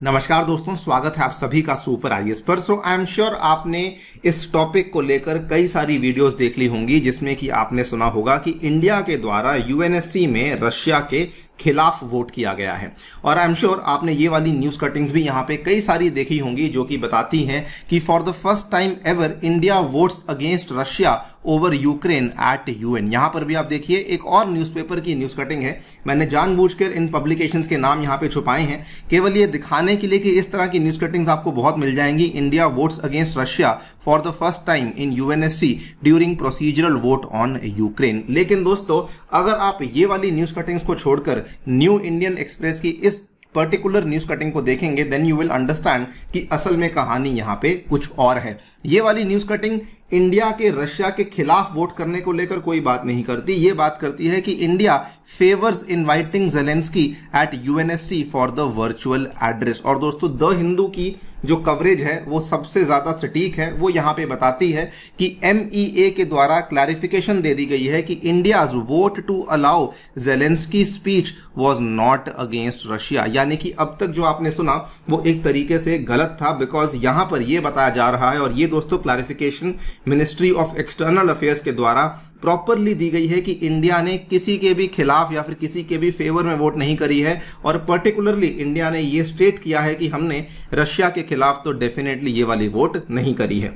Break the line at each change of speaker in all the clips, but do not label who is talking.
नमस्कार दोस्तों, स्वागत है आप सभी का सुपर आईएएस पर। सो आई एम श्योर आपने इस टॉपिक को लेकर कई सारी वीडियोस देख ली होंगी जिसमें कि आपने सुना होगा कि इंडिया के द्वारा यूएनएससी में रशिया के खिलाफ वोट किया गया है। और आई एम श्योर आपने ये वाली न्यूज कटिंग्स भी यहाँ पे कई सारी देखी होंगी जो कि बताती हैं कि for the first time ever India votes against Russia over Ukraine eight UN. यहां पर भी आप देखिए एक और न्यूज़पेपर की न्यूज कटिंग है। मैंने जानबूझकर इन पब्लिकेशंस के नाम यहां पे छुपाए हैं केवल ये दिखाने के लिए कि इस तरह की न्यूज कटिंग्स आपको बहुत मिल जाएंगी। India votes against Russia for the first time in UNSC during procedural vote on Ukraine. लेकिन दोस्तों, अगर आप ये वाली न्यूज कटिंग्स को छोड़कर न्यू इंडियन एक्सप्रेस की इस पर्टिकुलर न्यूज कटिंग को देखेंगे देन यू विल अंडरस्टैंड कि असल में कहानी यहां पे कुछ और है। ये वाली न्यूज कटिंग इंडिया के रशिया के खिलाफ वोट करने को लेकर कोई बात नहीं करती। ये बात करती है कि India favours inviting Zelensky at UNSC for the virtual address. और दोस्तों, द हिंदू की जो कवरेज है वो सबसे ज्यादा सटीक है। वो यहां पे बताती है कि एमईए के द्वारा क्लैरिफिकेशन दे दी गई है कि India's vote to allow Zelensky speech was not against Russia. यानी कि अब तक जो आपने सुना वो एक तरीके से गलत था, बिकॉज यहां पर यह बताया जा रहा है, और ये दोस्तों clarification ministry of external affairs के द्वारा प्रॉपरली दी गई है कि इंडिया ने किसी के भी खिलाफ या फिर किसी के भी फेवर में वोट नहीं करी है। और पर्टिकुलरली इंडिया ने यह स्टेट किया है कि हमने रशिया के खिलाफ तो डेफिनेटली ये वाली वोट नहीं करी है।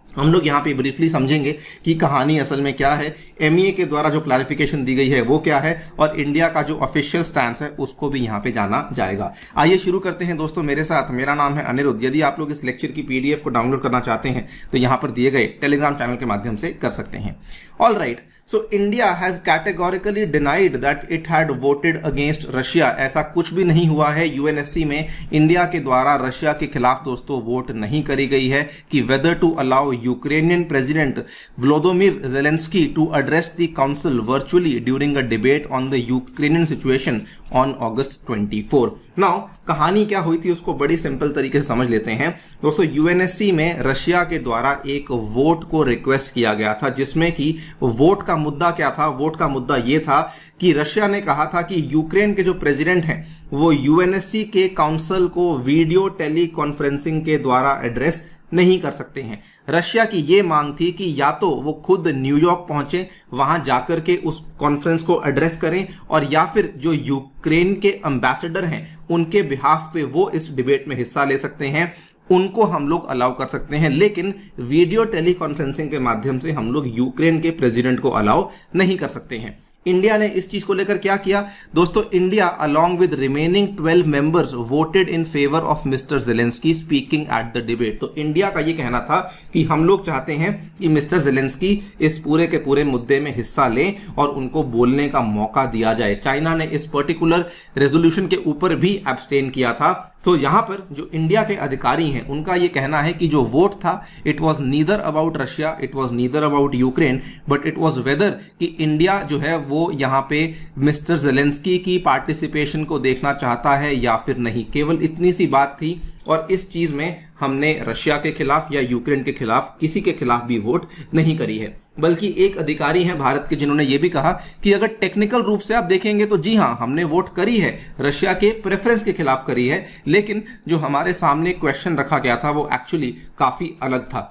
हम लोग यहाँ पे ब्रीफली समझेंगे कि कहानी असल में क्या है, एमईए के द्वारा जो क्लैरिफिकेशन दी गई है वो क्या है, और इंडिया का जो ऑफिशियल स्टैंड है उसको भी यहाँ पे जाना जाएगा। आइए शुरू करते हैं दोस्तों मेरे साथ। मेरा नाम है अनिरुद्ध। यदि आप लोग इस लेक्चर की पीडीएफ को डाउनलोड करना चाहते हैं तो यहाँ पर दिए गए टेलीग्राम चैनल के माध्यम से कर सकते हैं। All right, so India has categorically denied that it had voted against Russia. ऐसा कुछ भी नहीं हुआ है। यूएनएससी में इंडिया के द्वारा रशिया के खिलाफ दोस्तों वोट नहीं करी गई है कि whether to allow Ukrainian president Vladimir Zelensky to address the council virtually during a debate on the Ukrainian situation on August 24। Now कहानी क्या हुई थी उसको बड़ी सिंपल तरीके से समझ लेते हैं दोस्तों। यूएनएससी में रशिया के द्वारा एक वोट को रिक्वेस्ट किया गया था जिसमें कि वोट का मुद्दा क्या था। वोट का मुद्दा यह था कि रशिया ने कहा था कि यूक्रेन के जो प्रेसिडेंट हैं वो यूएनएससी के काउंसिल को वीडियो टेली कॉन्फ्रेंसिंग के द्वारा एड्रेस नहीं कर सकते हैं। रशिया की यह मांग थी कि या तो वो खुद न्यूयॉर्क पहुंचे, वहां जाकर के उस कॉन्फ्रेंस को एड्रेस करें, और या फिर जो यूक्रेन के एम्बेसडर हैं उनके बिहाफ पे वो इस डिबेट में हिस्सा ले सकते हैं, उनको हम लोग अलाउ कर सकते हैं। लेकिन वीडियो टेली कॉन्फ्रेंसिंग के माध्यम से हम लोग यूक्रेन के प्रेसिडेंट को अलाउ नहीं कर सकते हैं। इंडिया ने इस चीज को लेकर क्या किया दोस्तों, India along with remaining 12 members voted in favour of mister Zelensky speaking at the debate. तो इंडिया का ये कहना था कि हम लोग चाहते हैं कि मिस्टर जेलेंस्की इस पूरे के पूरे मुद्दे में हिस्सा लें और उनको बोलने का मौका दिया जाए। चाइना ने इस पर्टिकुलर रेजोल्यूशन के ऊपर भी एब्सटेन किया था। तो यहां पर जो इंडिया के अधिकारी हैं उनका यह कहना है कि जो वोट था it was neither about Russia, it was neither about Ukraine, but it was whether कि इंडिया जो है वो यहां पे मिस्टर जेलेंस्की की पार्टिसिपेशन को देखना चाहता है या फिर नहीं। केवल इतनी सी बात थी, और इस चीज में हमने रशिया के खिलाफ या यूक्रेन के खिलाफ किसी के खिलाफ भी वोट नहीं करी है। बल्कि एक अधिकारी हैं भारत के जिन्होंने ये भी कहा कि अगर टेक्निकल रूप से आप देखेंगे तो जी हां, हमने वोट करी है, रशिया के प्रेफरेंस के खिलाफ करी है, लेकिन जो हमारे सामने क्वेश्चन रखा गया था वो एक्चुअली काफी अलग था।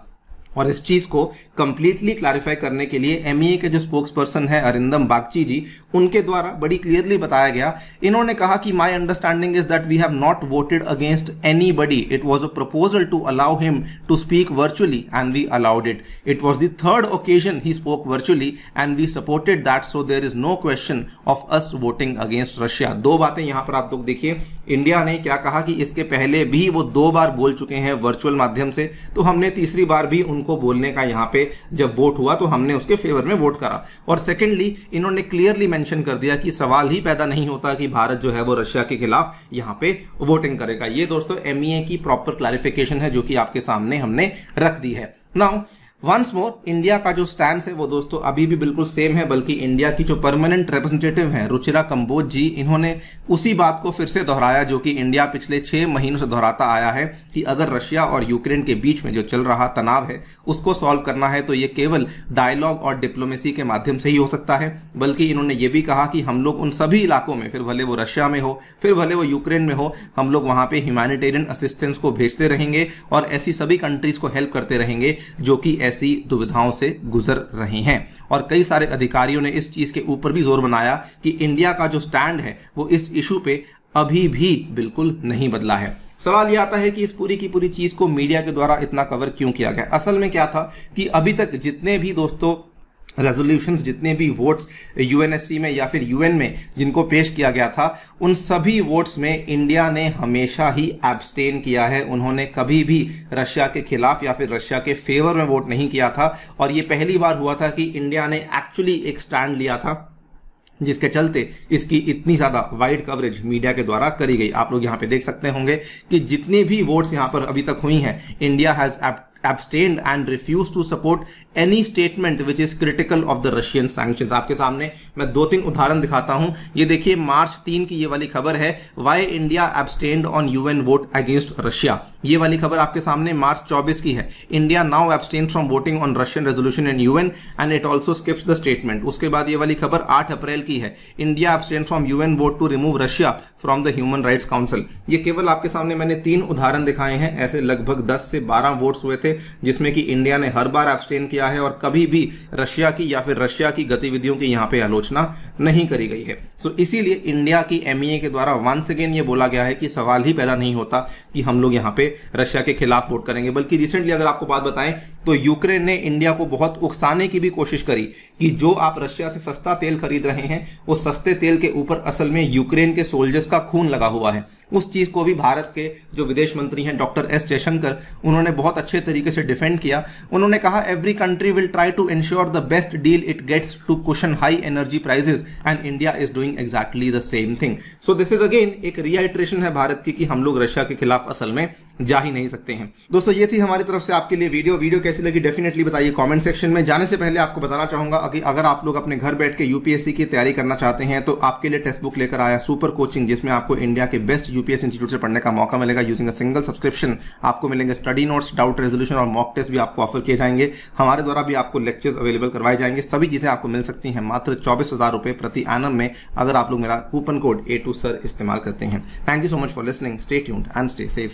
और इस चीज को कंप्लीटली क्लैरिफाई करने के लिए एमईए के जो स्पोक्स पर्सन है अरिंदम बागची जी, उनके द्वारा बड़ी क्लियरली बताया गया। इन्होंने कहा कि my understanding is that we have not voted against anybody, it was a proposal to allow him to speak virtually and we allowed it. It was the third occasion he spoke virtually and we supported that, so there is no question of us voting against Russia. दो बातें यहां पर आप लोग देखिए। India ने क्या कहा कि इसके पहले भी वो 2 बार बोल चुके हैं वर्चुअल माध्यम से, तो हमने तीसरी बार भी उनको बोलने का यहां पे जब वोट हुआ तो हमने उसके फेवर में वोट करा। और सेकेंडली इन्होंने क्लियरली मेंशन कर दिया कि सवाल ही पैदा नहीं होता कि भारत जो है वो रशिया के खिलाफ यहां पे वोटिंग करेगा। ये दोस्तों एमईए की प्रॉपर क्लैरिफिकेशन है जो कि आपके सामने हमने रख दी है। नाउ वंस मोर इंडिया का जो स्टैंड है वो दोस्तों अभी भी बिल्कुल सेम है, बल्कि इंडिया की जो परमानेंट रिप्रेजेंटेटिव हैं रुचिरा कंबोज जी, इन्होंने उसी बात को फिर से दोहराया जो कि इंडिया पिछले 6 महीनों से दोहराता आया है कि अगर रशिया और यूक्रेन के बीच में जो चल रहा तनाव है उसको सॉल्व करना है तो ये केवल डायलॉग और डिप्लोमेसी के माध्यम से ही हो सकता है। बल्कि इन्होंने ये भी कहा कि हम लोग उन सभी इलाकों में, फिर भले वो रशिया में हो फिर भले वो यूक्रेन में हो, हम लोग वहां पे ह्यूमैनिटेरियन असिस्टेंस को भेजते रहेंगे और ऐसी सभी कंट्रीज को हेल्प करते रहेंगे जो कि ऐसी दुविधाओं से गुजर रहे हैं। और कई सारे अधिकारियों ने इस चीज के ऊपर भी जोर बनाया कि इंडिया का जो स्टैंड है वो इस इशू पे अभी भी बिल्कुल नहीं बदला है। सवाल यह आता है कि इस पूरी की पूरी चीज को मीडिया के द्वारा इतना कवर क्यों किया गया। असल में क्या था कि अभी तक जितने भी दोस्तों रेजोल्यूशंस, जितने भी वोट्स यूएनएससी में या फिर यूएन में जिनको पेश किया गया था, उन सभी वोट्स में इंडिया ने हमेशा ही एब्सटेन किया है। उन्होंने कभी भी रशिया के खिलाफ या फिर रशिया के फेवर में वोट नहीं किया था। और ये पहली बार हुआ था कि इंडिया ने एक्चुअली एक स्टैंड लिया था जिसके चलते इसकी इतनी ज्यादा वाइड कवरेज मीडिया के द्वारा करी गई। आप लोग यहां पे देख सकते होंगे कि जितने भी वोट्स यहां पर अभी तक हुई हैं, India has abstained and refused to support any statement which is critical of the Russian sanctions। आपके सामने मैं 2-3 उदाहरण दिखाता हूं। ये देखिए मार्च 3 की ये वाली खबर है, Why India abstained on UN vote against Russia। ये वाली खबर आपके सामने मार्च 24 की है, India now abstains from voting on Russian resolution in UN and it also skips the statement। उसके बाद ये वाली खबर 8 अप्रैल की है, India abstains from UN vote to remove Russia from the Human Rights Council। ये केवल आपके सामने मैंने 3 उदाहरण दिखाए हैं। ऐसे लगभग 10 से 12 वोट्स हुए थे जिसमें कि इंडिया ने हर बार एब्सटेन किया है और कभी भी रशिया की या फिर रशिया की गतिविधियों की यहां पे आलोचना नहीं करी गई है। सो इसीलिए इंडिया की एमईए के द्वारा वंस अगेन ये बोला गया है कि सवाल ही पैदा नहीं होता कि हम लोग यहां पे रशिया के खिलाफ वोट करेंगे। बल्कि रिसेंटली अगर आपको बात बताएं तो यूक्रेन ने इंडिया को बहुत उकसाने की भी कोशिश करी कि जो आप रशिया से सस्ता तेल खरीद रहे हैं उस सस्ते तेल के ऊपर असल में यूक्रेन के सोल्जर्स का खून लगा हुआ है। उस चीज को भी भारत के जो विदेश मंत्री हैं डॉक्टर एस जयशंकर, उन्होंने बहुत अच्छे तरीके से डिफेंड किया। उन्होंने कहा every country will try to ensure the best deal it gets to cushion high energy prices and India is doing exactly the same thing. So this is again एक reiteration है भारत की कि हम लोग रशिया के खिलाफ असल में जा ही नहीं सकते हैं। दोस्तों ये थी हमारी तरफ से आपके लिए वीडियो कैसी लगी डेफिनेटली बताइए कमेंट सेक्शन में। जाने से पहले आपको बताना चाहूंगा कि अगर आप लोग अपने घर बैठ के यूपीएससी की तैयारी करना चाहते हैं तो आपके लिए टेक्स्ट बुक लेकर आया सुपर कोचिंग, जिसमें आपको इंडिया के बेस्ट यूपीएससी इंस्टीट्यूट से पढ़ने का मौका मिलेगा यूजिंग अ सिंगल सब्सक्रिप्शन। आपको मिलेंगे स्टडी नोट्स, डाउट रेजोल्यूशन और मॉक टेस्ट भी आपको ऑफर किए जाएंगे। हमारे द्वारा भी आपको लेक्चर्स अवेलेबल करवाए जाएंगे। सभी चीजें आपको मिल सकती हैं मात्र 24,000 रुपए प्रति एनम में अगर आप लोग मेरा कूपन कोड A2SIR इस्तेमाल करते हैं। Thank you so much for listening, stay tuned and stay safe.